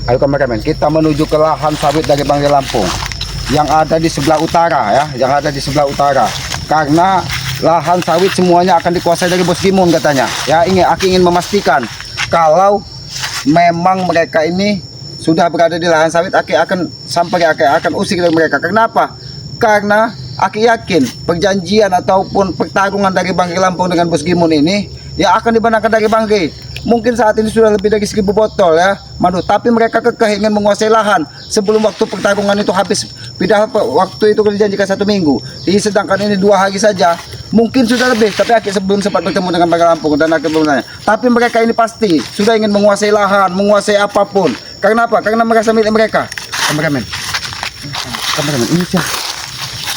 Ayo kameramen, kita menuju ke lahan sawit dari Banggai Lampung yang ada di sebelah utara ya, yang ada di sebelah utara. Karena lahan sawit semuanya akan dikuasai dari Bos Gimun katanya. Ya, aku ingin memastikan kalau memang mereka ini sudah berada di lahan sawit, aku akan usir dari mereka. Kenapa? Karena aku yakin perjanjian ataupun pertarungan dari Banggai Lampung dengan Bos Gimun ini yang akan dimenangkan dari Banggai. Mungkin saat ini sudah lebih dari 1000 botol ya madu, tapi mereka kekeh ingin menguasai lahan sebelum waktu pertarungan itu habis. Padahal waktu itu dijanjikan 1 minggu, sedangkan ini 2 hari saja, mungkin sudah lebih. Tapi aku sebelum sempat bertemu dengan Banggai Lampung dan aku belum tanya. Tapi mereka ini pasti sudah ingin menguasai lahan, menguasai apapun. Karena apa? Karena merasa milik mereka. Kameramen, ini siapa?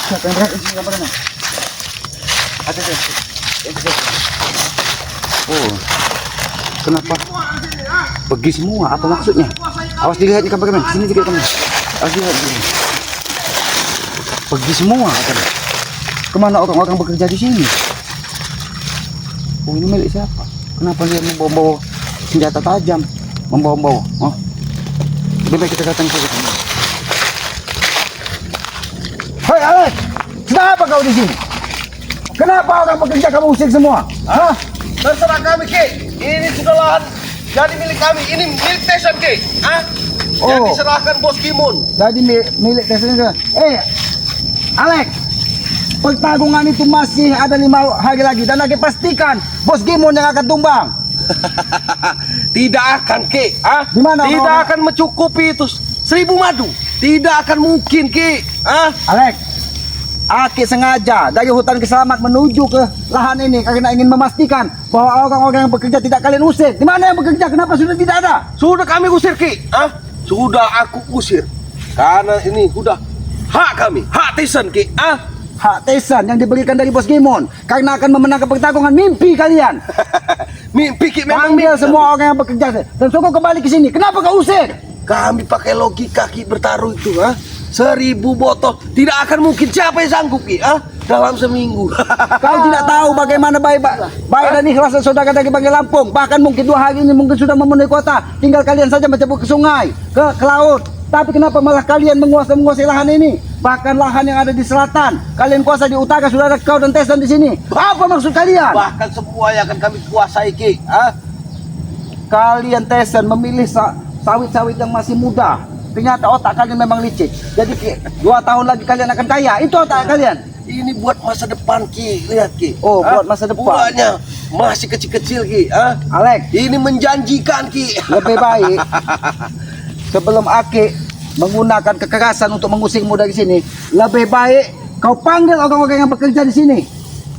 Kameramen. Oh, kenapa pergi semua? Apa maksudnya? Awas dilihat di kameramen. Sini juga kamu. Awas dilihat. Pergi semua. Kemana orang-orang bekerja di sini? Oh, ini milik siapa? Kenapa dia membawa senjata tajam? Membawa. Oh, lebih baik kita datang ke sini. Hei Alex, kenapa kau di sini? Kenapa orang bekerja kamu usir semua? Hah? Terserah kami, Ki. Ini sudah lahan jadi milik kami. Ini milik Tesan, Ki. Yang diserahkan Bos Gimun. Jadi milik Tesan. Alex, pertarungan itu masih ada 5 hari lagi dan lagi pastikan Bos Gimun yang akan tumbang. Tidak akan, Ki. Di mana? Tidak akan mencukupi itu 1000 madu. Tidak akan mungkin, Ki. Alex, Aki sengaja dari hutan Keselamat menuju ke lahan ini karena ingin memastikan bahwa orang-orang yang bekerja tidak kalian usir. Di mana yang bekerja? Kenapa sudah tidak ada? Sudah kami usir, Ki. Sudah aku usir. Karena ini sudah hak kami, hak Tesan, Ki. Hak Tesan yang diberikan dari Bos Gimun karena akan memenangkan pertarungan mimpi kalian. Mimpi, Ki, memang Panggil mimpi. semua orang yang bekerja dan suruh kembali ke sini. Kenapa kau usir? Kami pakai logika, Ki, bertaruh itu, 1000 botol tidak akan mungkin. Siapa yang sanggup, Ki, dalam seminggu. Kau tidak tahu bagaimana baik dan ikhlas saudara dari Banggai Lampung. Bahkan mungkin 2 hari ini mungkin sudah memenuhi kota. Tinggal kalian saja mencebur ke sungai, ke laut. Tapi kenapa malah kalian menguasai lahan ini? Bahkan lahan yang ada di selatan kalian kuasai, di utara sudah ada kau dan Tesan di sini. Apa maksud kalian? Bahkan semua yang akan kami kuasai, Ki. Kalian Tesan memilih sawit-sawit yang masih muda. Ternyata otak kalian memang licik. Jadi 2 tahun lagi kalian akan kaya. Itu otak kalian. Ini buat masa depan, Ki. Lihat, Ki. Oh, buat masa depan. Buahnya masih kecil-kecil, Ki. Alex, Ini menjanjikan, Ki. lebih baik sebelum Aki menggunakan kekerasan untuk mengusirmu dari sini, lebih baik kau panggil orang-orang yang bekerja di sini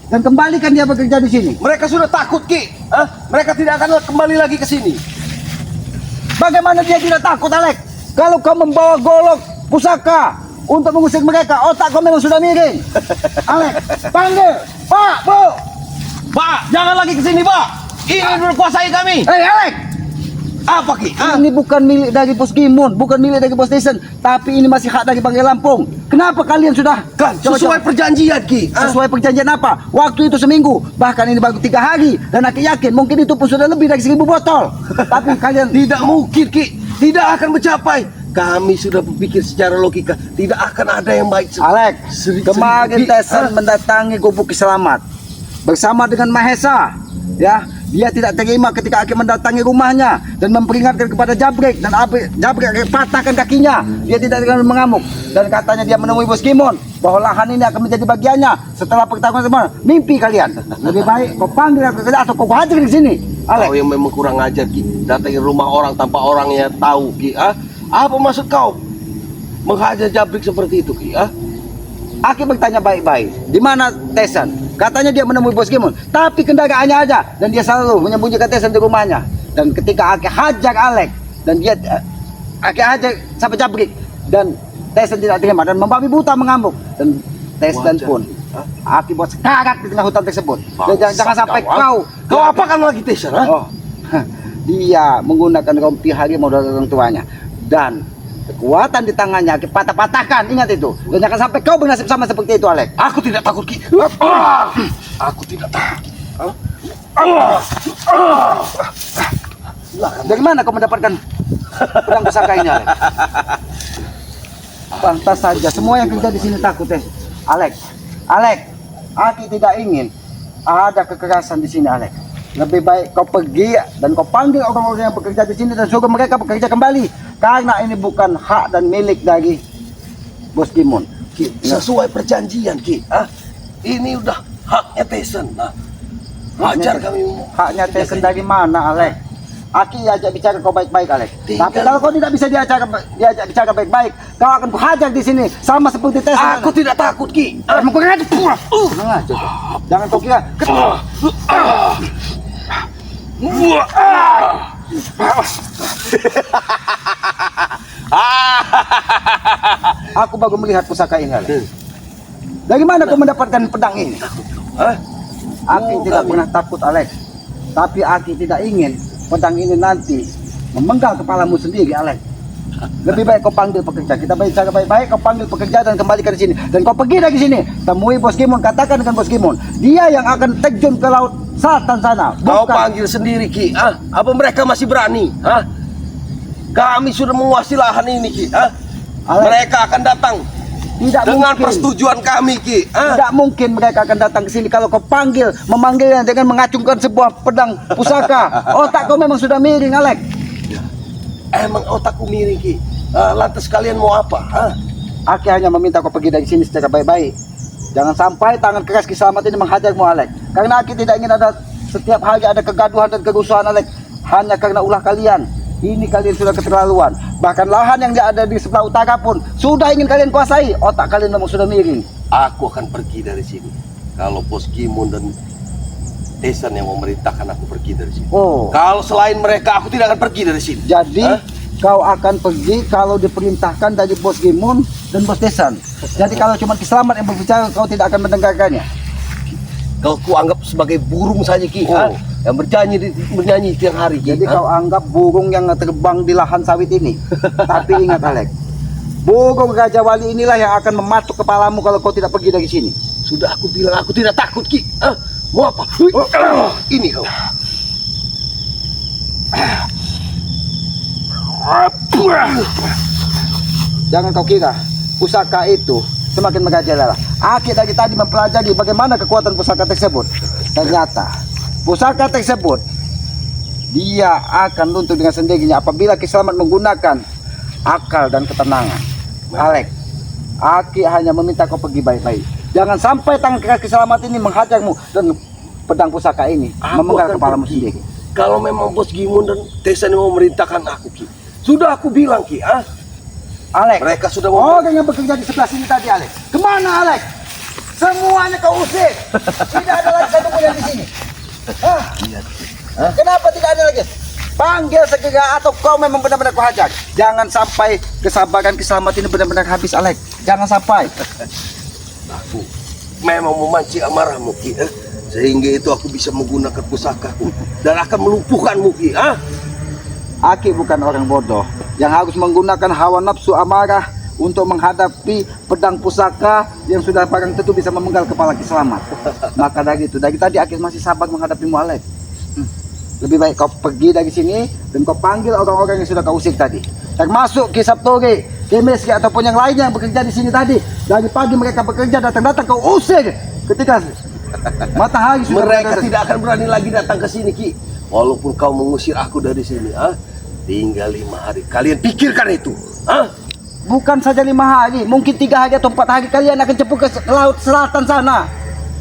dan kembalikan dia bekerja di sini. Mereka sudah takut, Ki. Mereka tidak akan kembali lagi ke sini. Bagaimana dia tidak takut, Alex? Kalau kau membawa golok pusaka untuk mengusir mereka, otak kau memang sudah miring. Alex, panggil Pak, Bu. Pak, jangan lagi ke sini, Pak. Ini berkuasai kami. Hei Alex, Apa, Ki? ini bukan milik dari Bos Gimun, bukan milik dari Bos Tesan, tapi ini masih hak dari Banggai Lampung. Kenapa kalian sudah Sesuai perjanjian, Ki. sesuai perjanjian apa? Waktu itu seminggu, bahkan ini baru 3 hari, dan aku yakin mungkin itu pun sudah lebih dari 1000 botol. Tapi kalian Tidak mungkin, Ki. Tidak akan mencapai. Kami sudah berpikir secara logika. Tidak akan ada yang baik. Alex, kemarin Tesan mendatangi gubuk Keselamat bersama dengan Mahesa. Ya, dia tidak terima ketika Aki mendatangi rumahnya dan memperingatkan kepada Jabrik, dan Jabrik patahkan kakinya. Dia tidak dengan mengamuk dan katanya dia menemui Bos Gimun bahwa lahan ini akan menjadi bagiannya setelah pertarungan semua. Mimpi kalian. Lebih baik kau panggil aku kerja atau kau hadir di sini. Alex, Kau yang memang kurang ajar, Ki. Datangi rumah orang tanpa orangnya tahu, Ki. Apa maksud kau menghajar Jabrik seperti itu, Ki? Aki bertanya baik-baik, di mana Tesan? Katanya dia menemui Bos Gimun, tapi kendaraannya aja, dan dia selalu menyembunyikan Tesan di rumahnya. Dan ketika Aki hajar Alex, dan Aki hajar sampai Jabrik, dan Tesan tidak terima dan membabi buta mengamuk, dan Tesan pun Aki buat sekarat di tengah hutan tersebut. Dan jangan sampai Kau apakan lagi, Tesan? Dia menggunakan rompi harimau dari orang tuanya, dan kekuatan di tangannya Aki patah-patahkan. Ingat itu. Dan jangan sampai kau bernasib sama seperti itu, Alex. Aku tidak takut, Ki. Aku tidak takut. Silakan. Dari mana kau mendapatkan pedang pusaka ini, Alex? Pantas saja semua yang kerja di sini takut Alex. Aki tidak ingin ada kekerasan di sini, Alex. Lebih baik kau pergi dan kau panggil orang-orang yang bekerja di sini dan suruh mereka bekerja kembali, karena ini bukan hak dan milik dari Bos Gimon. Ki, sesuai perjanjian Ki. Ini udah haknya Tyson. Wajar kami. Haknya Tyson dari mana, Alex? Aki ajak bicara kau baik-baik, Alex. Tinggal. Tapi kalau kau tidak bisa diajak bicara baik-baik, kau akan kuhajar di sini sama seperti Tyson. Aku tidak takut Ki. Kamu kau aja. Tenang aja. Jangan kau kira. Aku baru melihat pusaka ini, Alex. Dari mana kau mendapatkan pedang ini? Aki tidak pernah takut, Alex. Tapi Aki tidak ingin pedang ini nanti memenggal kepalamu sendiri, Alex. Lebih baik kau panggil pekerja. Kita bicara baik-baik, kau panggil pekerja dan kembalikan di sini. Dan kau pergi dari sini, temui Bos Gimon, katakan dengan Bos Gimon, dia yang akan terjun ke laut selatan sana. Kau panggil sendiri Ki. Apa mereka masih berani? Kami sudah menguasai lahan ini Ki. Alex, Mereka akan datang tidak dengan mungkin. persetujuan kami Ki. Tidak mungkin mereka akan datang ke sini kalau kau panggil, memanggilnya dengan mengacungkan sebuah pedang pusaka. Otak kau memang sudah miring, Alex. Emang otakku miring Ki. Lantas kalian mau apa? Aki hanya meminta kau pergi dari sini secara baik-baik. Jangan sampai tangan keras Kisamat ini menghajarmu, Alex. Karena Aki tidak ingin ada setiap hari ada kegaduhan dan kerusuhan, Alex. Hanya karena ulah kalian. Ini kalian sudah keterlaluan. Bahkan lahan yang ada di sebelah utara pun sudah ingin kalian kuasai. Otak kalian memang sudah miring. Aku akan pergi dari sini. Kalau Bos Gimon dan Tyson yang memerintahkan aku pergi dari sini. Oh, Kalau selain mereka, aku tidak akan pergi dari sini. jadi kau akan pergi kalau diperintahkan dari Bos Gimon dan Bos Tyson. Jadi kalau cuma Kisamat yang berbicara, kau tidak akan mendengarkannya. Kau kuanggap sebagai burung saja Ki. Yang bernyanyi tiap hari Ki. Jadi kau anggap burung yang terbang di lahan sawit ini. Tapi ingat, Alex, burung Raja Wali inilah yang akan mematuk kepalamu kalau kau tidak pergi dari sini. Sudah aku bilang aku tidak takut Ki. Mau apa? Ini kau. Jangan kau kira pusaka itu semakin merajalela. Aki dari tadi mempelajari bagaimana kekuatan pusaka tersebut. Ternyata pusaka tersebut dia akan luntur dengan sendirinya apabila Kisamat menggunakan akal dan ketenangan. Alex, Aki hanya meminta kau pergi baik-baik. Jangan sampai tangan keras Kisamat ini menghajarmu dan pedang pusaka ini memenggal kepalamu sendiri. Kalau memang Bos Gimon dan Tyson yang memerintahkan aku Ki. Sudah aku bilang Ki. Alex, Mereka sudah mau. orang yang bekerja di sebelah sini tadi, Alex. Kemana, Alex? Semuanya kau usir. Tidak ada lagi satu pun yang di sini. Kenapa tidak ada lagi? Panggil segera atau kau memang benar-benar kau hajar. Jangan sampai kesabaran Kisamat ini benar-benar habis, Alex. Jangan sampai. Aku memang memancing amarahmu Ki. Sehingga itu aku bisa menggunakan pusakaku dan akan melumpuhkanmu Ki. Aki bukan orang bodoh yang harus menggunakan hawa nafsu amarah untuk menghadapi pedang pusaka yang sudah barang tentu bisa memenggal kepala Kisamat. Maka dari itu, dari tadi Aki masih sabar menghadapimu, Alex. Lebih baik kau pergi dari sini dan kau panggil orang-orang yang sudah kau usir tadi. Termasuk Ki Saptori, Ki Meski ataupun yang lainnya yang bekerja di sini tadi. Dari pagi mereka bekerja, datang-datang kau usir ketika matahari sudah Mereka tidak akan berani lagi datang ke sini Ki. Walaupun kau mengusir aku dari sini, tinggal 5 hari. Kalian pikirkan itu, Bukan saja 5 hari, mungkin 3 hari atau 4 hari kalian akan cepat ke laut selatan sana.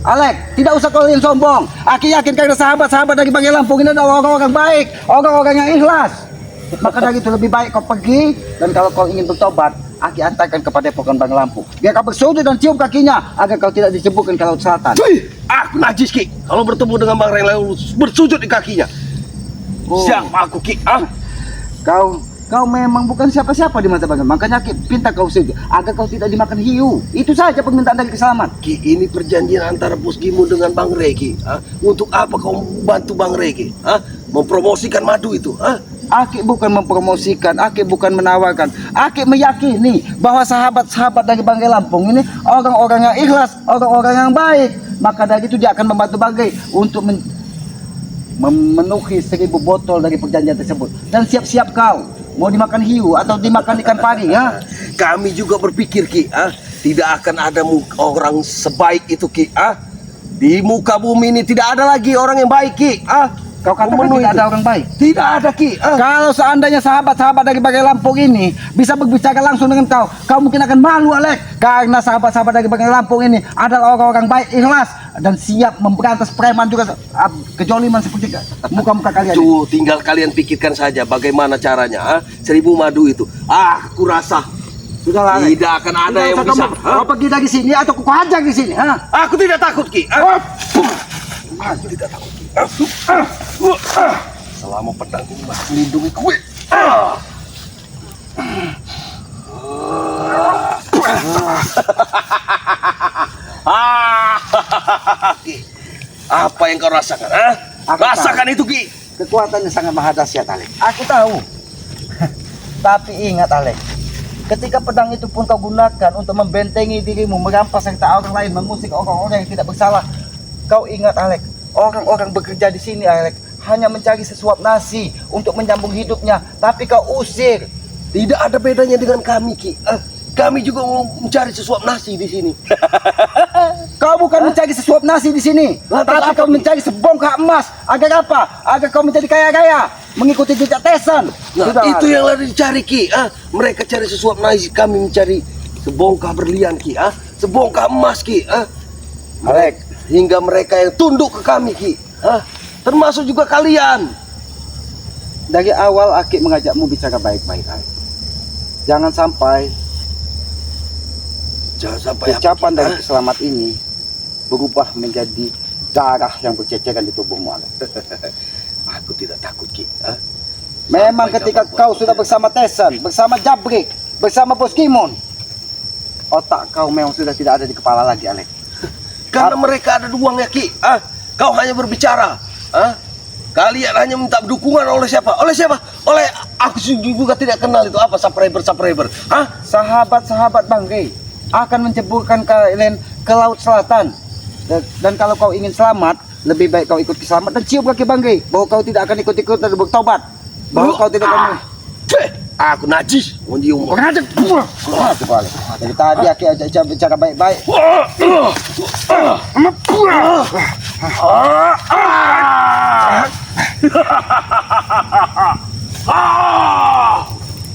Alex, tidak usah kalian sombong. Aki yakin karena sahabat-sahabat dari Banggai Lampung ini adalah orang-orang baik, orang-orang yang ikhlas. Maka dari itu lebih baik kau pergi, dan kalau kau ingin bertobat, Aki antarkan kepada Depokan Banggai Lampung. Biar kau bersujud dan cium kakinya agar kau tidak dijemputkan ke laut selatan. Aku najis Ki. Kalau bertemu dengan Bang Rela bersujud di kakinya. Siapa aku Ki? Kau memang bukan siapa-siapa di mata Banggai. Makanya Aki pinta kau sujud agar kau tidak dimakan hiu. Itu saja permintaan dari Kisamat. Ki, ini perjanjian antara Bos Gimon dengan Bang Rey Ki. Untuk apa kau bantu Bang Rey Ki? Mempromosikan madu itu, Aki bukan mempromosikan, Aki bukan menawarkan. Aki meyakini bahwa sahabat-sahabat dari Banggai Lampung ini orang-orang yang ikhlas, orang-orang yang baik. Maka dari itu dia akan membantu Banggai untuk memenuhi 1000 botol dari perjanjian tersebut. Dan siap-siap kau mau dimakan hiu atau dimakan ikan pari, ya? Kami juga berpikir Ki, tidak akan ada orang sebaik itu Ki, di muka bumi ini tidak ada lagi orang yang baik Ki, Kau katakan tidak ada orang baik. Tidak ada Ki. Kalau seandainya sahabat-sahabat dari Bagai Lampung ini bisa berbicara langsung dengan kau mungkin akan malu, Alek. Karena sahabat-sahabat dari Bagai Lampung ini adalah orang-orang baik, ikhlas dan siap memberantas preman juga kejoliman seperti muka-muka kalian. Tuh, tinggal kalian pikirkan saja bagaimana caranya. 1000 madu itu. Aku rasa Sudah, Alek. tidak akan ada yang bisa. Kau pergi dari sini atau kau hajar di sini, Aku tidak takut Ki. Aku tidak takut Ki. Selama pedang ini masih melindungi gue. Ki, apa yang kau rasakan? Aku Rasakan itu Ki. Kekuatannya sangat maha dahsyat, Alek. Aku tahu. Tapi ingat, Alek, ketika pedang itu pun kau gunakan untuk membentengi dirimu, merampas serta orang lain, mengusik orang-orang yang tidak bersalah. Kau ingat, Alek, orang-orang bekerja di sini, Alek, hanya mencari sesuap nasi untuk menyambung hidupnya. Tapi kau usir. Tidak ada bedanya dengan kami Ki. Kami juga mau mencari sesuap nasi di sini. Kau bukan mencari sesuap nasi di sini, tapi kau mencari sebongkah emas. Agar apa? Agar kau menjadi kaya-kaya, mengikuti jejak Tesan. Nah, itu yang lagi dicari Ki. Mereka cari sesuap nasi, kami mencari sebongkah berlian Ki. Sebongkah emas Ki. Alek, Hingga mereka yang tunduk ke kami Ki. Termasuk juga kalian. dari awal Aki mengajakmu bicara baik-baik, Alek. Jangan sampai ucapan dari Keselamat ini berubah menjadi darah yang berceceran di tubuhmu, Alek. Aku tidak takut Ki. Memang ketika kau sudah bersama Tesan, bersama Jabrik, bersama Bos Kimon, otak kau memang sudah tidak ada di kepala lagi, Alek. Karena mereka ada duang ya Ki. Kau hanya berbicara. Kalian hanya minta dukungan oleh siapa? Oleh siapa? Oleh aku juga tidak kenal itu apa subscriber. Sahabat-sahabat Banggai akan menceburkan kalian ke Laut Selatan. Dan kalau kau ingin selamat, lebih baik kau ikut Keselamat dan cium kaki Banggai bahwa kau tidak akan ikut-ikut dan bertobat. Bahwa kau tidak akan Aku najis. Menyium. Dari tadi Aki ajak bicara baik-baik.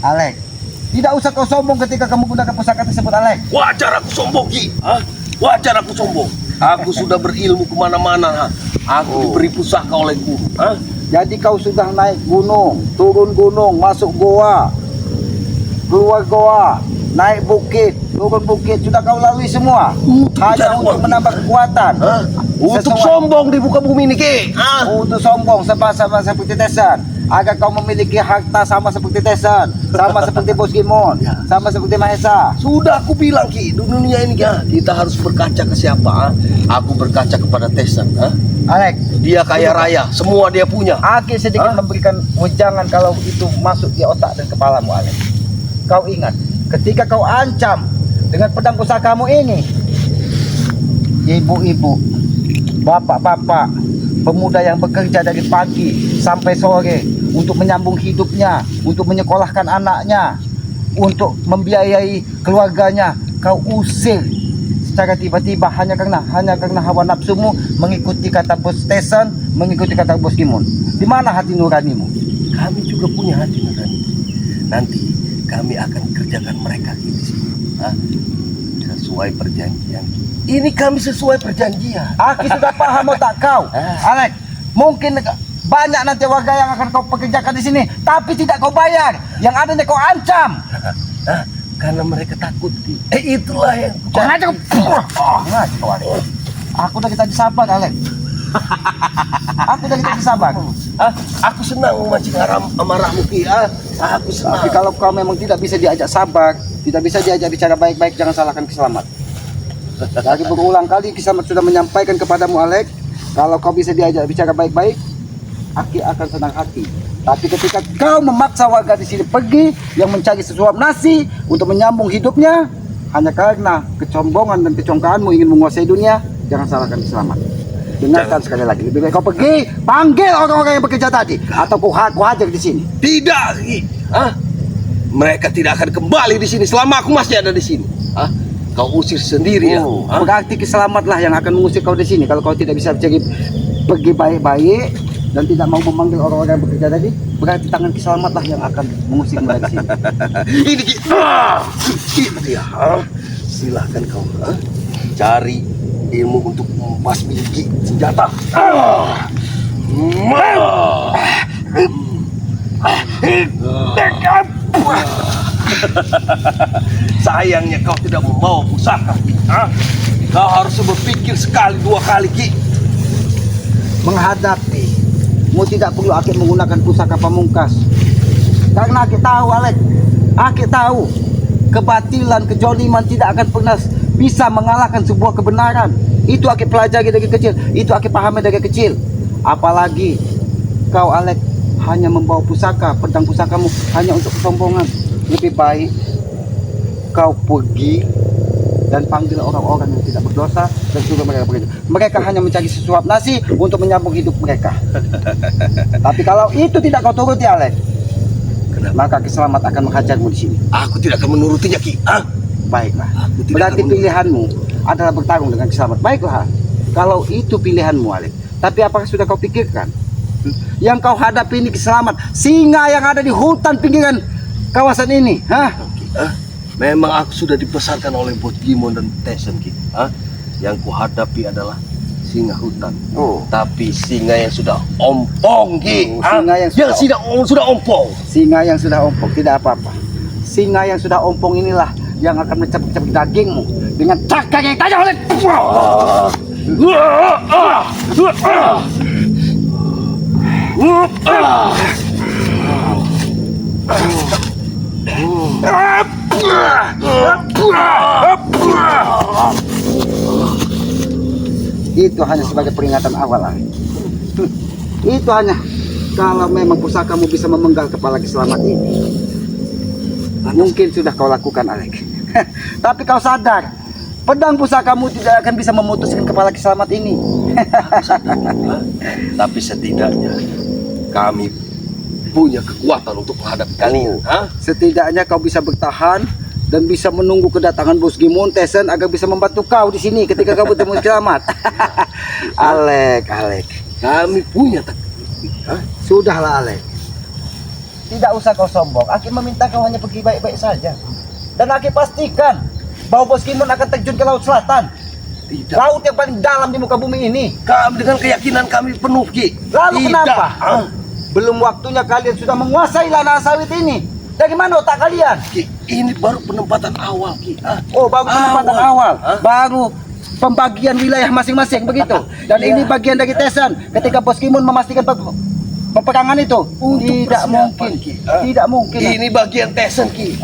Alek, tidak usah kau sombong ketika kamu gunakan pusaka tersebut, Alek. Wajar aku sombong Ki. Wajar aku sombong. Aku sudah berilmu kemana-mana. Aku diberi pusaka oleh guru. Jadi kau sudah naik gunung, turun gunung, masuk goa, keluar goa, naik bukit, turun bukit, sudah kau lalui semua. Hanya untuk menambah kekuatan. Untuk sombong di muka bumi ini Ki. Untuk sombong sama seperti Tesan. Agar kau memiliki harta sama seperti Tesan, sama seperti Bos Kimon, sama seperti Mahesa. Sudah aku bilang Ki, di dunia ini kita harus berkaca ke siapa? Aku berkaca kepada Tesan. Alek, Dia kaya raya, semua dia punya. Aki sedikit memberikan wejangan kalau itu masuk di otak dan kepalamu, Alek. Kau ingat, ketika kau ancam dengan pedang pusakamu ini, ibu-ibu, bapak-bapak, pemuda yang bekerja dari pagi sampai sore untuk menyambung hidupnya, untuk menyekolahkan anaknya, untuk membiayai keluarganya, kau usir secara tiba-tiba hanya karena hawa nafsumu mengikuti kata Bos Tesan, mengikuti kata Bos Kimon. Di mana hati nuranimu? Kami juga punya hati nurani. Nanti kami akan kerjakan mereka di sini. Sesuai perjanjian. Ini kami sesuai perjanjian. Aki sudah paham otak kau, Alek. Mungkin banyak nanti warga yang akan kau pekerjakan di sini, tapi tidak kau bayar. Yang adanya kau ancam. Karena mereka takut. Itulah yang Aku udah kita sabar, Alek. Aku udah kita sabar. Aku senang memancing amarahmu Ki. Aku senang. Tapi kalau kau memang tidak bisa diajak sabar, tidak bisa diajak bicara baik-baik, jangan salahkan Keselamat. Dari berulang kali Keselamat sudah menyampaikan kepadamu, Alek, kalau kau bisa diajak bicara baik-baik, Aki akan senang hati. Tapi ketika kau memaksa warga di sini pergi yang mencari sesuap nasi untuk menyambung hidupnya hanya karena kecombongan dan kecongkaanmu ingin menguasai dunia, jangan salahkan Keselamat. Dengarkan sekali lagi. Lebih baik kau pergi, panggil orang-orang yang bekerja tadi, atau kau hajar di sini. Tidak, Ki. Mereka tidak akan kembali di sini selama aku masih ada di sini. Kau usir sendiri ya. Berarti keselamatlah yang akan mengusir kau di sini. Kalau kau tidak bisa pergi baik-baik dan tidak mau memanggil orang-orang yang bekerja tadi, berarti tangan keselamatlah yang akan mengusir mereka di sini. Ini Ki. Ini dia. Silakan kau cari ilmu untuk membasmi Ki senjata. Sayangnya kau tidak membawa pusaka. Kau harus berpikir sekali dua kali, Ki. Menghadapi, mu tidak perlu Akik menggunakan pusaka pamungkas. Karena Akik tahu, Alek. Akik tahu kebatilan, kejoliman tidak akan pernah bisa mengalahkan sebuah kebenaran. Itu Akik pelajari dari kecil, itu Akik pahami dari kecil. Apalagi kau, Alek, hanya membawa pusaka, pedang pusakamu hanya untuk kesombongan. Lebih baik kau pergi dan panggil orang-orang yang tidak berdosa dan suruh mereka bekerja. Mereka hanya mencari sesuap nasi untuk menyambung hidup mereka. Tapi kalau itu tidak kau turuti, Alek, maka keselamat akan menghajarmu di sini. Aku tidak akan menurutinya, Ki. Baiklah. Aku tidak Berarti akan pilihanmu adalah bertarung dengan keselamat. Baiklah. Kalau itu pilihanmu, Alek. Tapi apakah sudah kau pikirkan? Yang kau hadapi ini keselamat. Singa yang ada di hutan pinggiran kawasan ini. Memang aku sudah dibesarkan oleh Bos Gimon dan Tesen, Ki. Yang kuhadapi adalah singa hutan. Tapi singa yang sudah ompong, Ki. Singa yang sudah ompong. Singa yang sudah ompong tidak apa-apa. Singa yang sudah ompong inilah yang akan mencabik-cabik dagingmu dengan cakar yang tajam, Alek. Itu hanya sebagai peringatan awal, Alek. Itu hanya kalau memang pusakamu bisa memenggal kepala keselamat ini. Mungkin sudah kau lakukan, Alek. Tapi kau sadar, pedang pusakamu tidak akan bisa memutuskan kepala keselamat ini. Tapi setidaknya kami punya kekuatan untuk menghadapi kalian. Setidaknya kau bisa bertahan dan bisa menunggu kedatangan Bos Gimon Tesen agar bisa membantu kau di sini ketika kau bertemu selamat. Alek. Kami punya taktik. Sudahlah, Alek. Tidak usah kau sombong. Akik meminta kau hanya pergi baik-baik saja. Dan Akik pastikan bahwa Bos Gimon akan terjun ke Laut Selatan. Tidak. Laut yang paling dalam di muka bumi ini. Kami dengan keyakinan kami penuh, Ki. Lalu Tidak. kenapa? Belum waktunya kalian sudah menguasai ladang sawit ini. Dari mana otak kalian? Ki, ini baru penempatan awal, Ki. Oh, baru penempatan awal. Baru pembagian wilayah masing-masing begitu. Dan ini bagian dari Tesen ketika Bos Gimon memastikan peperangan itu. Tidak mungkin, Ki. Tidak mungkin. Ini bagian Tesen, Ki.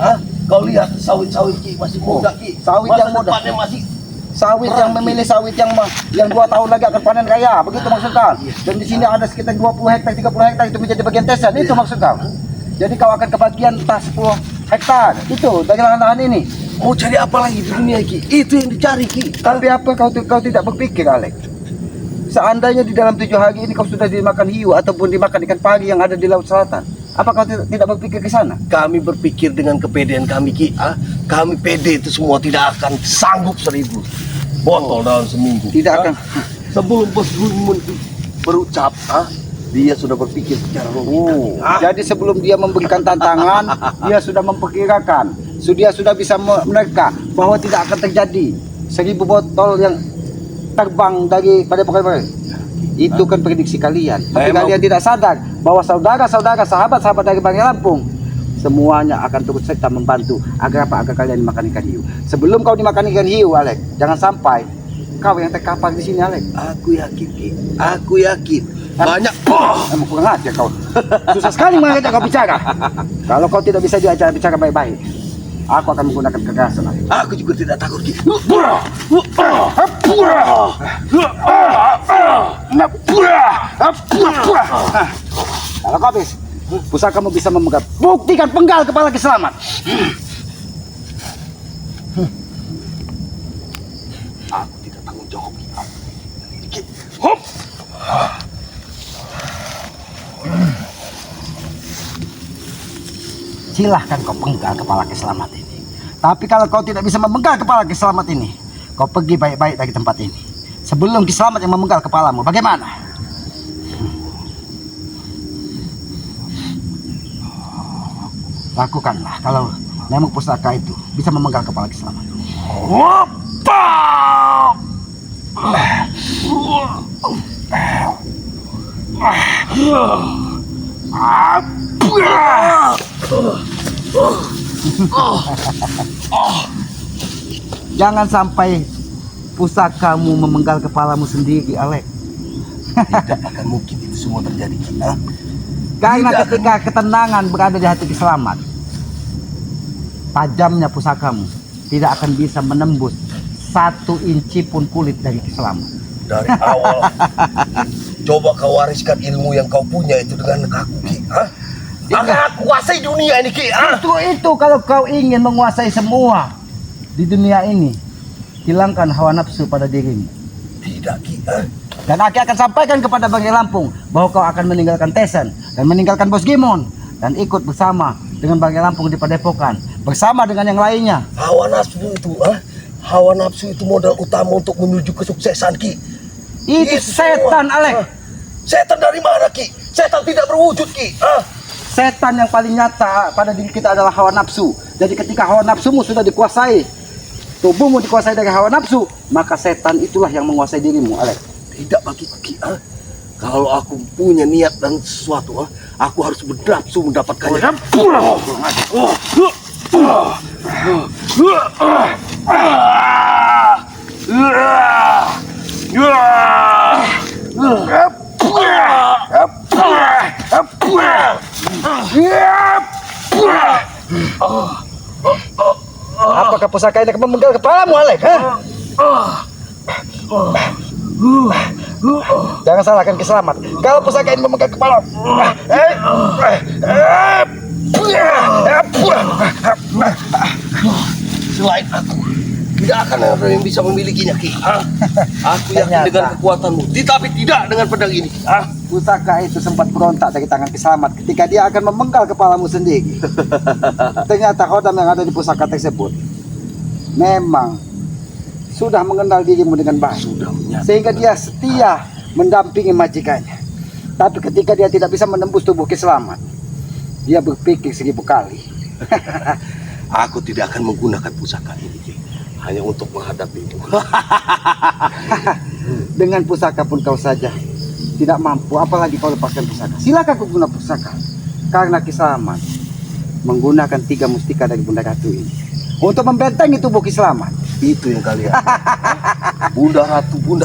Kau lihat sawit-sawit, Ki, masih muda, Ki. Sawit yang muda. Depannya masih Sawit yang memilih sawit yang 2 tahun lagi akan panen raya, begitu maksud kau? Dan di sini ada sekitar 20 hektar, 30 hektar itu menjadi bagian Tesen, itu maksud kau? Jadi kau akan kebagian entah 10 hektar itu dari lahan-lahan ini. mau cari apa lagi di dunia, Ki? Itu yang dicari, Ki. Tapi apa kau tidak berpikir, Alek? Seandainya di dalam 7 hari ini kau sudah dimakan hiu ataupun dimakan ikan pari yang ada di Laut Selatan, apa kau tidak berpikir ke sana? Kami berpikir dengan kepedean kami, Ki. Kami pede itu semua tidak akan sanggup 1000 botol dalam seminggu. Tidak akan. Sebelum Bos Gimon berucap, dia sudah berpikir secara logika. Jadi sebelum dia memberikan tantangan, dia sudah memperkirakan. Dia sudah bisa menerka bahwa tidak akan terjadi 1000 botol yang terbang dari pada pokoknya. Itu kan prediksi kalian. Tapi kalian tidak sadar bahwa saudara-saudara, sahabat-sahabat dari Banggai Lampung semuanya akan turut serta membantu agar apa? Agar kalian dimakan ikan hiu. Sebelum kau dimakan ikan hiu, Alek, jangan sampai kau yang terkapar di sini, Alek. Aku yakin, Ki. Aku yakin. Banyak. Emang kurang aja kau. Susah sekali mengajak kau bicara. Kalau kau tidak bisa diajak bicara baik-baik, aku akan menggunakan kekerasan, Alek. Aku juga tidak takut, Ki. Kalau kau habis, pusakamu bisa memegang. Buktikan penggal kepala keselamat. Aku tidak tanggung jawab, Ki. Hop. Silahkan kau penggal kepala Ki Slamet ini. Tapi kalau kau tidak bisa memenggal kepala Ki Slamet ini, kau pergi baik-baik dari tempat ini. Sebelum Ki Slamet yang memenggal kepalamu, bagaimana? Lakukanlah kalau memang pusaka itu bisa memenggal kepala Ki Slamet. Jangan sampai pusakamu memenggal kepalamu sendiri, Alek. Tidak akan mungkin itu semua terjadi, Ki. Karena Tidak. ketika ketenangan berada di hati Ki Slamet, tajamnya pusakamu tidak akan bisa menembus 1 inci pun kulit dari Ki Slamet. Dari awal coba kau wariskan ilmu yang kau punya itu dengan aku, Ki. Akan aku kuasai dunia ini, Ki. Itu kalau kau ingin menguasai semua di dunia ini, hilangkan hawa nafsu pada dirimu. Tidak, Ki. Dan Aki akan sampaikan kepada Banggai Lampung bahwa kau akan meninggalkan Tesen dan meninggalkan Bos Gimon dan ikut bersama dengan Banggai Lampung di Padepokan bersama dengan yang lainnya. Hawa nafsu itu, hawa nafsu itu modal utama untuk menuju kesuksesan, Ki. Itu setan, Alek. Setan dari mana, Ki? Setan tidak berwujud, Ki. Setan yang paling nyata pada diri kita adalah hawa nafsu. Jadi ketika hawa nafsumu sudah dikuasai, tubuhmu dikuasai dari hawa nafsu, maka setan itulah yang menguasai dirimu, Alek. Tidak bagiku, Ki. Kalau aku punya niat dan sesuatu, aku harus bernafsu mendapatkannya. Apakah pusaka ini akan memenggal kepalamu, Alek? Jangan salahkan Ki Slamet. Kalau pusaka ini memenggal kepalamu, Selain aku, tidak akan ada yang bisa memilikinya, Ki. Aku yakin Ternyata. dengan kekuatanmu, tetapi tidak dengan pedang ini. pusaka itu sempat berontak dari tangan Ki Slamet ketika dia akan memenggal kepalamu sendiri. Ternyata kodam yang ada di pusaka tersebut memang sudah mengenal dirimu dengan baik, Sudah menyatu. sehingga dia setia mendampingi majikannya. Tapi ketika dia tidak bisa menembus tubuh Ki Slamet, dia berpikir 1000 kali. Aku tidak akan menggunakan pusaka ini, Ki. Hanya untuk menghadapimu. Dengan pusaka pun kau saja tidak mampu, apalagi kau lepaskan pusaka. Silakan kau guna pusaka, karena Ki Slamet menggunakan 3 mustika dari Bunda Ratu ini untuk membentengi tubuh Ki Slamet. Itu yang kalian. Bunda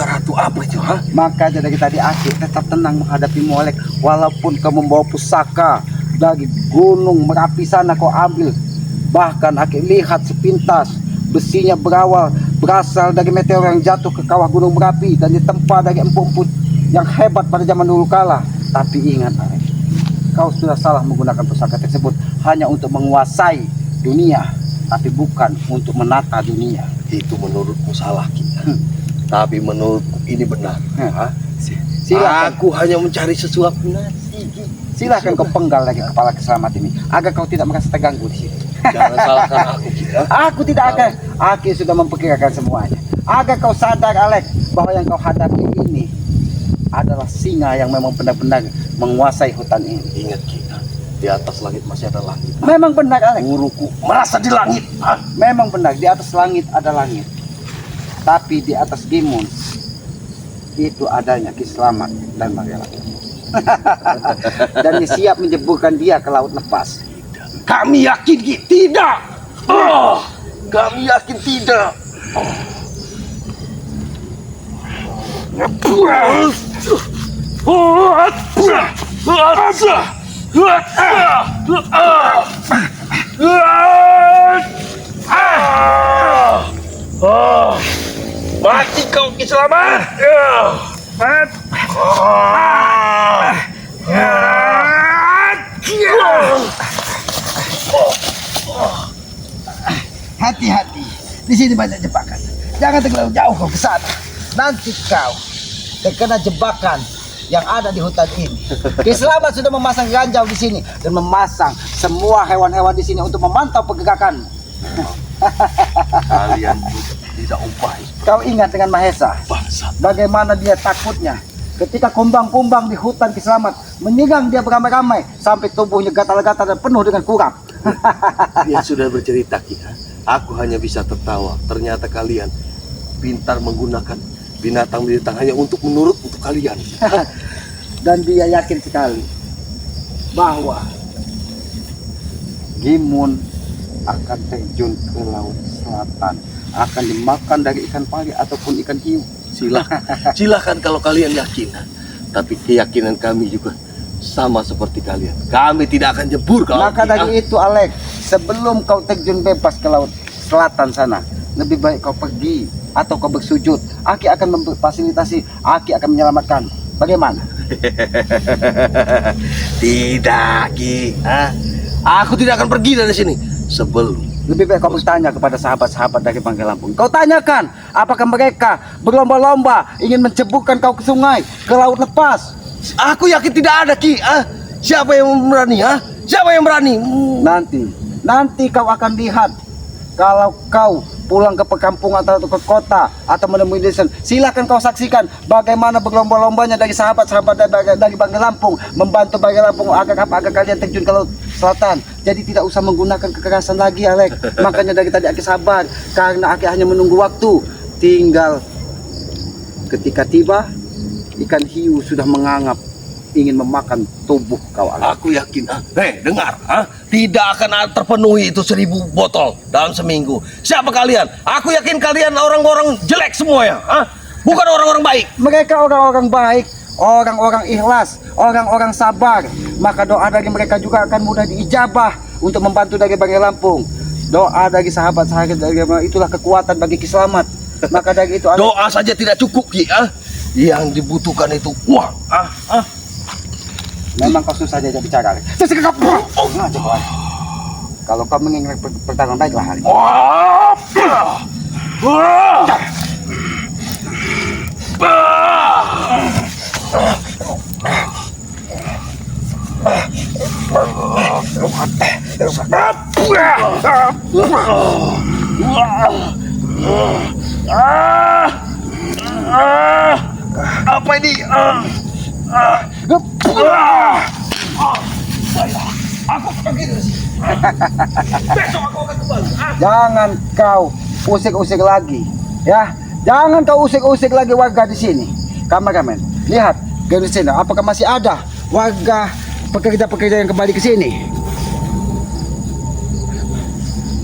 Ratu apa itu? Makanya dari tadi Aki tetap tenang menghadapimu, Alek. Walaupun kau membawa pusaka dari gunung Merapi sana kau ambil, bahkan Aki lihat sepintas besinya berasal dari meteor yang jatuh ke kawah gunung Merapi dan ditempa dari empu-empu yang hebat pada zaman dulu kala. Tapi ingat, Alek, kau sudah salah menggunakan pusaka tersebut hanya untuk menguasai dunia, tapi bukan untuk menata dunia. Itu menurutmu salah, Ki. Tapi menurutku ini benar. Silakan. Aku hanya mencari sesuatu nasi, Ki. Silahkan kau penggal lagi kepala Ki Slamet ini agar kau tidak merasa terganggu di sini. Jangan salahkan aku, Ki. Aku tidak akan. Aki sudah memperkirakan semuanya. Agar kau sadar, Alek, bahwa yang kau hadapi ini adalah singa yang memang benar-benar menguasai hutan ini. Ingat, Ki. Di atas langit masih ada langit. Memang benar, Alek. Guruku merasa di langit. Memang benar, di atas langit ada langit. Tapi di atas Gimon itu adanya Ki Slamet dan Banggai Lampung. Dan dia siap menjeburkan dia ke laut lepas. Kami yakin, Ki. Tidak. Kami yakin tidak. Mati kau, Ki Slamet. Hati-hati, di sini banyak jebakan. Jangan terlalu jauh kau ke sana. Nanti kau terkena jebakan yang ada di hutan ini. Ki Slamet sudah memasang ranjau di sini dan memasang semua hewan-hewan di sini untuk memantau pergerakan. Kalian tidak baik. Kau ingat dengan Mahesa? Bangsat. Bagaimana dia takutnya ketika kumbang-kumbang di hutan Ki Slamet menyerang dia beramai-ramai sampai tubuhnya gatal-gatal dan penuh dengan kurap. Dia sudah bercerita, Ki. Aku hanya bisa tertawa. Ternyata kalian pintar menggunakan binatang-binatang hanya untuk menurut untuk kalian. Dan dia yakin sekali bahwa Gimun akan terjun ke laut selatan, akan dimakan dari ikan pari ataupun ikan hiu. Silakan kalau kalian yakin. Tapi keyakinan kami juga sama seperti kalian. Kami tidak akan jebur kalau Maka dari itu Alex, sebelum kau terjun bebas ke laut selatan sana, lebih baik kau pergi atau kau bersujud. Aki akan memfasilitasi, Aki akan menyelamatkan. Bagaimana? Tidak, Ki. Aku tidak akan pergi dari sini sebelum Lebih baik kau bertanya kepada sahabat-sahabat dari Bangka Lampung. Kau tanyakan, apakah mereka berlomba-lomba ingin menceburkan kau ke sungai, ke laut lepas? aku yakin tidak ada, Ki. Siapa yang berani? Siapa yang berani? Nanti kau akan lihat. Kalau kau pulang ke perkampungan atau ke kota atau menemui desa, silakan kau saksikan bagaimana berlomba-lombanya dari sahabat-sahabat dari Bangka Lampung membantu Bangka Lampung agar kalian terjun ke laut selatan. Jadi tidak usah menggunakan kekerasan lagi, Alex. Makanya dari tadi Aki sabar karena Aki hanya menunggu waktu. Tinggal ketika tiba, ikan hiu sudah mengangap ingin memakan tubuh kau, Alex. Aku yakin. Dengar. Tidak akan terpenuhi itu 1000 botol dalam seminggu. Siapa kalian? Aku yakin kalian orang-orang jelek semuanya. Bukan orang-orang baik. Mereka orang-orang baik, orang-orang ikhlas, orang-orang sabar. Maka doa dari mereka juga akan mudah diijabah untuk membantu dari Bangka Lampung. Doa dari sahabat-sahabat dari itulah kekuatan bagi Ki Slamet. Maka dari itu Doa saja tidak cukup, Ki. Yang dibutuhkan itu uang. memang kau susah diajak bicara. Kalau kau mengingat pertarungan baiklah, Alex. Apa ini? Aku pergi dari sini. Besok aku akan kembali. Jangan kau usik-usik lagi, ya. Jangan kau usik-usik lagi warga di sini. Kameramen, lihat ke sini. Apakah masih ada warga pekerja-pekerja yang kembali ke sini?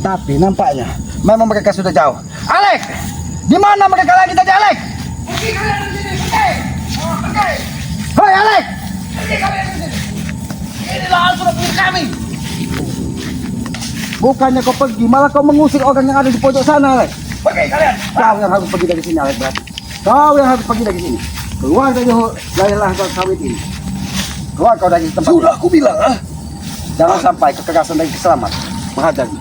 Tapi nampaknya memang mereka sudah jauh. Alex, di mana mereka lagi tadi, Alex? Pergi kalian dari sini. Pergi. Hei, Alex! Pergi kalian dari sini. Ini lahan sudah punya kami. Bukannya kau pergi, malah kau mengusir orang yang ada di pojok sana, Alex. Pergi kalian. Kau yang harus pergi dari sini, Alex. Berarti kau yang harus pergi dari sini. Keluar dari lahan sawit ini. Keluar kau dari tempat Sudah ini. aku bilang, Jangan sampai kekerasan dari Ki Slamet menghadapi.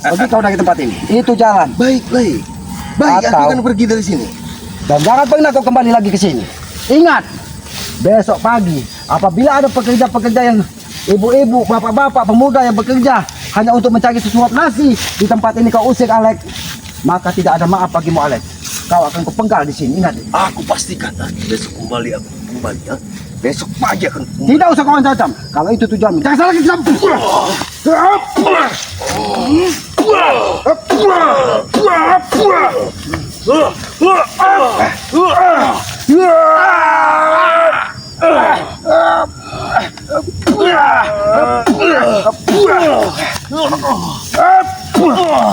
Pergi kau dari tempat ini. Itu jalan. Baik. Baik, aku Atau- akan pergi dari sini. Dan jangan pernah kau kembali lagi ke sini. Ingat, besok pagi apabila ada pekerja-pekerja yang ibu-ibu, bapak-bapak, pemuda yang bekerja hanya untuk mencari sesuap nasi di tempat ini kau usir, Alex, maka tidak ada maaf bagimu, Alex. Kau akan kupenggal di sini. Ingat. Aku pastikan besok kembali aku kembali. Besok pagi akan kembali. Tidak usah kau ancam. Kalau itu tujuanmu, jangan salah kita.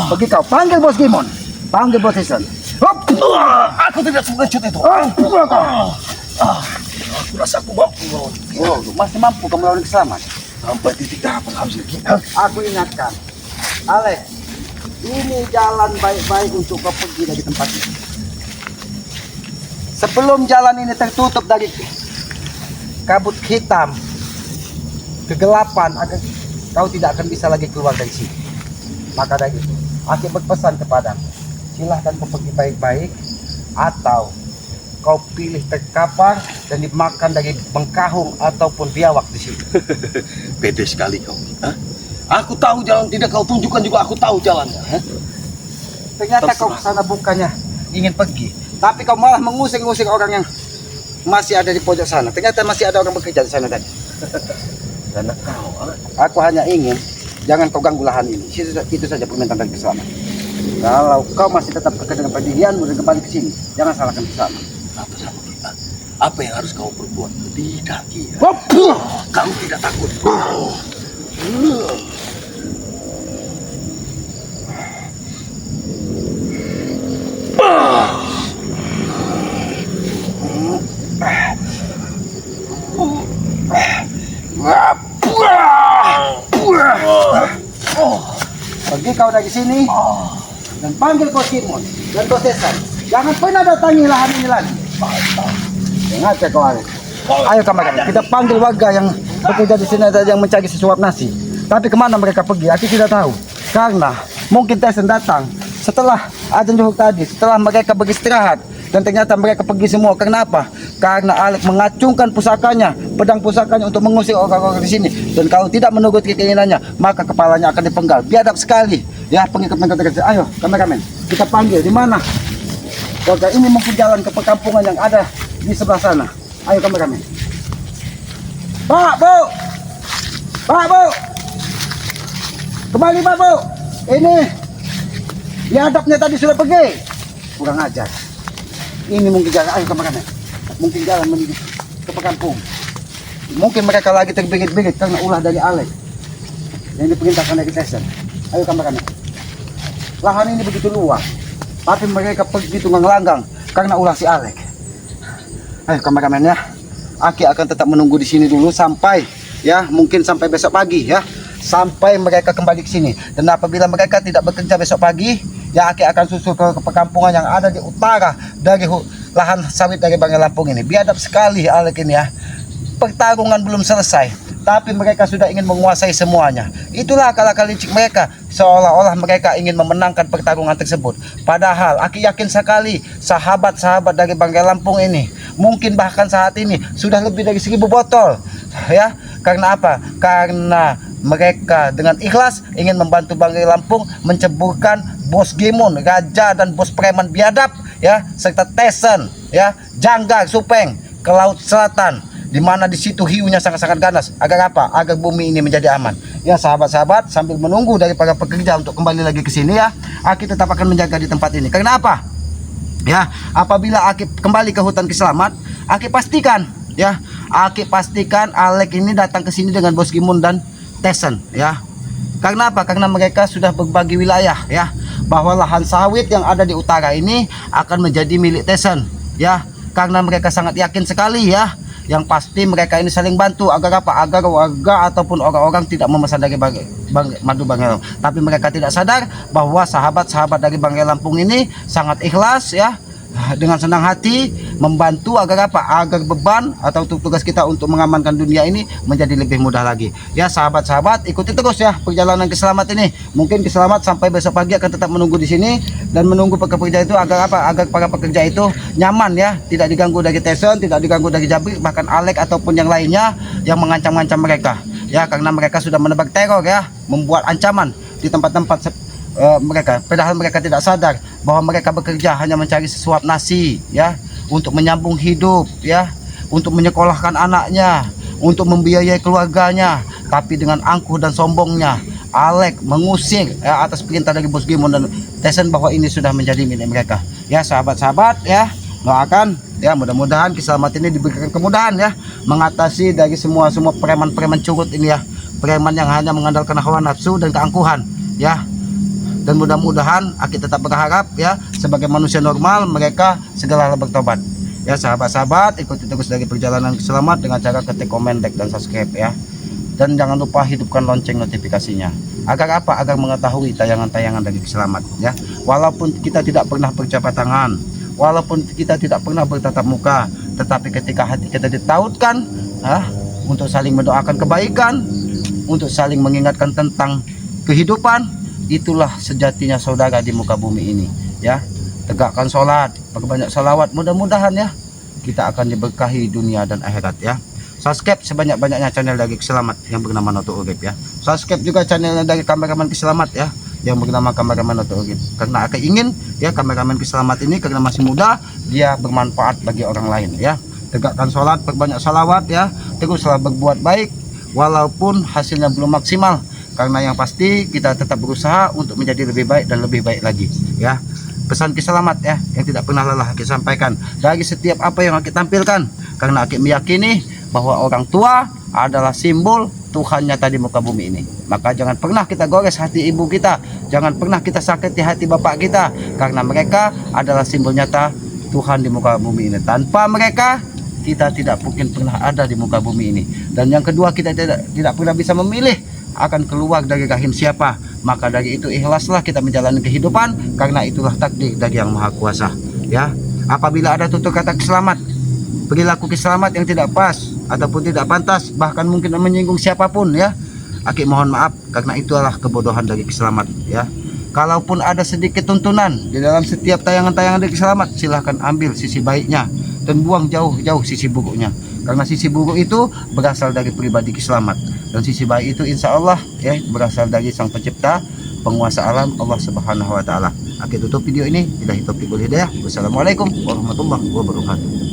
Pergi kau, panggil Bos Gimun, panggil Bos Ison. Aku tidak sepengecut itu. Aku rasa aku mampu melawan. Oh, masih mampu kamu melawan Ki Slamet. Sampai titik apa habis lagi. Aku ingatkan, Alex, ini jalan baik-baik untuk kau pergi dari tempat ini. Sebelum jalan ini tertutup dari kabut hitam, kegelapan, agar kau tidak akan bisa lagi keluar dari sini. Maka dari itu, aku berpesan kepadamu, silahkan kau pergi baik-baik, atau kau pilih terkapar dan dimakan dari bengkahung ataupun biawak di sini. Pede sekali kau. Hah? Aku tahu jalan, tidak kau tunjukkan juga aku tahu jalannya. Hah? Ternyata kau Terserah. kesana bukannya ingin pergi, tapi kau malah mengusir-ngusir orang yang masih ada di pojok sana. Ternyata masih ada orang bekerja di sana tadi. Karena kau, Aku hanya ingin jangan kau ganggu lahan ini. Itu saja permintaan dari Kiselamat. Kalau kau masih tetap kekeh dengan pendirianmu dan kembali ke sini, jangan salahkan Kiselamat. apa-apa kita. Apa yang harus kau perbuat? Tidak, Ki. Hop! Kamu tidak takut. Pergi kau dari sini dan panggil Bos Kimon dan Bos Desan. Jangan pernah datangi lahan ini lagi. Ingat ya kau Alex. Ayo kawan, kita panggil warga yang bekerja di sini ada yang mencari sesuap nasi. Tapi kemana mereka pergi? Aku tidak tahu. Karena mungkin Desan datang setelah azan zuhur tadi, setelah mereka beristirahat. Dan ternyata mereka pergi semua. Karena apa? Karena Alex mengacungkan pusakanya, pedang pusakanya untuk mengusir orang-orang di sini. Dan kalau tidak menuruti keinginannya, maka kepalanya akan dipenggal. Biadab sekali. Ya, pengikut-pengikut kerja. Ayo, kameramen, kita panggil di mana? Warga ini mungkin jalan ke perkampungan yang ada di sebelah sana. Ayo, kameramen. Pak, Bu! Pak, Bu! Kembali, Pak, Bu! Ini biadabnya tadi sudah pergi. Kurang ajar. Ini mungkin jalan, ayo kameramen. Mungkin jalan menuju ke perkampung. Mungkin mereka lagi terbingit-bingit karena ulah dari Alex yang diperintahkan dari Desan. Ayo kameramen. Lahan ini begitu luas, tapi mereka pergi tunggang langgang karena ulah si Alex. Ayo kameramen ya. Aki akan tetap menunggu di sini dulu sampai ya, mungkin sampai besok pagi ya. Sampai mereka kembali ke sini. Dan apabila mereka tidak bekerja besok pagi, ya Aki akan susul ke perkampungan yang ada di utara dari lahan sawit dari Banggai Lampung ini. Biadab sekali Alex ini ya. Pertarungan belum selesai, tapi mereka sudah ingin menguasai semuanya. Itulah akal-akal licik mereka, seolah-olah mereka ingin memenangkan pertarungan tersebut. Padahal Aki yakin sekali sahabat-sahabat dari Banggai Lampung ini mungkin bahkan saat ini sudah lebih dari 1000 botol ya. Karena apa? Karena mereka dengan ikhlas ingin membantu Banggai Lampung menceburkan Bos Gimun, Raja dan Bos Preman biadab ya, serta Desan ya, Jangga Supeng ke Laut Selatan, di mana di situ hiunya sangat-sangat ganas. Agar apa? Agar bumi ini menjadi aman. Ya sahabat-sahabat, sambil menunggu dari para pekerja untuk kembali lagi ke sini ya, Aki tetap akan menjaga di tempat ini. Karena apa? Ya, apabila Aki kembali ke hutan Kiselamat, Aki pastikan ya, Aki pastikan Alex ini datang ke sini dengan Bos Gimun dan Desan ya. Karena apa? Karena mereka sudah berbagi wilayah ya, bahwa lahan sawit yang ada di utara ini akan menjadi milik Desan ya. Karena mereka sangat yakin sekali ya, yang pasti mereka ini saling bantu agar apa? Agar warga ataupun orang-orang tidak memesan dari madu Banggai Lampung. Tapi mereka tidak sadar bahwa sahabat-sahabat dari Banggai Lampung ini sangat ikhlas ya, dengan senang hati membantu agar apa? Agar beban atau tugas kita untuk mengamankan dunia ini menjadi lebih mudah lagi. Ya sahabat-sahabat, ikuti terus ya perjalanan Kiselamat ini. Mungkin Kiselamat sampai besok pagi akan tetap menunggu di sini dan menunggu pekerja itu agar apa? Agar para pekerja itu nyaman ya, tidak diganggu dari Desan, tidak diganggu dari Jabrik, bahkan Alex ataupun yang lainnya yang mengancam-ancam mereka. Ya, karena mereka sudah menebar teror ya, membuat ancaman di tempat-tempat mereka, padahal mereka tidak sadar bahwa mereka bekerja hanya mencari sesuap nasi ya, untuk menyambung hidup ya, untuk menyekolahkan anaknya, untuk membiayai keluarganya. Tapi dengan angkuh dan sombongnya Alex mengusir ya, atas perintah dari Bos Gimun dan Desan bahwa ini sudah menjadi milik mereka. Ya sahabat-sahabat ya, doakan ya, mudah-mudahan Kiselamat ini diberikan kemudahan ya, mengatasi dari semua preman-preman curut ini ya, preman yang hanya mengandalkan hawa nafsu dan keangkuhan ya. Dan mudah-mudahan Aki tetap berharap ya, sebagai manusia normal mereka segeralah bertobat. Ya sahabat-sahabat, ikuti terus dari perjalanan Kiselamat dengan cara ketik komen, like dan subscribe ya. Dan jangan lupa hidupkan lonceng notifikasinya. Agar apa? Agar mengetahui tayangan-tayangan dari Kiselamat ya. Walaupun kita tidak pernah berjabat tangan, walaupun kita tidak pernah bertatap muka, tetapi ketika hati kita ditautkan untuk saling mendoakan kebaikan, untuk saling mengingatkan tentang kehidupan, itulah sejatinya saudara di muka bumi ini ya. Tegakkan sholat, perbanyak salawat, mudah-mudahan ya kita akan diberkahi dunia dan akhirat ya. Subscribe sebanyak-banyaknya channel dari Keselamat yang bernama Noto Urip ya. Subscribe juga channel dari kameraman Keselamat ya, yang bernama kameraman Noto Urip. Karena aku ingin ya kameraman Keselamat ini karena masih muda, dia bermanfaat bagi orang lain ya. Tegakkan sholat, perbanyak salawat ya, teruslah berbuat baik walaupun hasilnya belum maksimal. Karena yang pasti kita tetap berusaha untuk menjadi lebih baik dan lebih baik lagi ya. Pesan Keselamat ya yang tidak pernah lelah kita sampaikan dari setiap apa yang kita tampilkan, karena kita meyakini bahwa orang tua adalah simbol Tuhan nyata di muka bumi ini. Maka jangan pernah kita gores hati ibu kita, jangan pernah kita sakiti hati bapak kita, karena mereka adalah simbol nyata Tuhan di muka bumi ini. Tanpa mereka kita tidak mungkin pernah ada di muka bumi ini. Dan yang kedua, kita tidak pernah bisa memilih akan keluar dari rahim siapa. Maka dari itu ikhlaslah kita menjalani kehidupan, karena itulah takdir dari Yang Maha Kuasa ya. Apabila ada tutur kata Keselamat, perilaku Keselamat yang tidak pas ataupun tidak pantas, bahkan mungkin menyinggung siapapun ya, Aki mohon maaf, karena itulah kebodohan dari Keselamat ya. Kalaupun ada sedikit tuntunan di dalam setiap tayangan-tayangan dari Keselamat, silahkan ambil sisi baiknya dan buang jauh-jauh sisi buruknya, karena sisi buruk itu berasal dari pribadi Keselamat, dan sisi baik itu insya Allah ya berasal dari Sang Pencipta, penguasa alam, Allah Subhanahu wa Ta'ala. Aki tutup video ini. Billahi taufiq wal hidayah. Wassalamualaikum warahmatullahi wabarakatuh.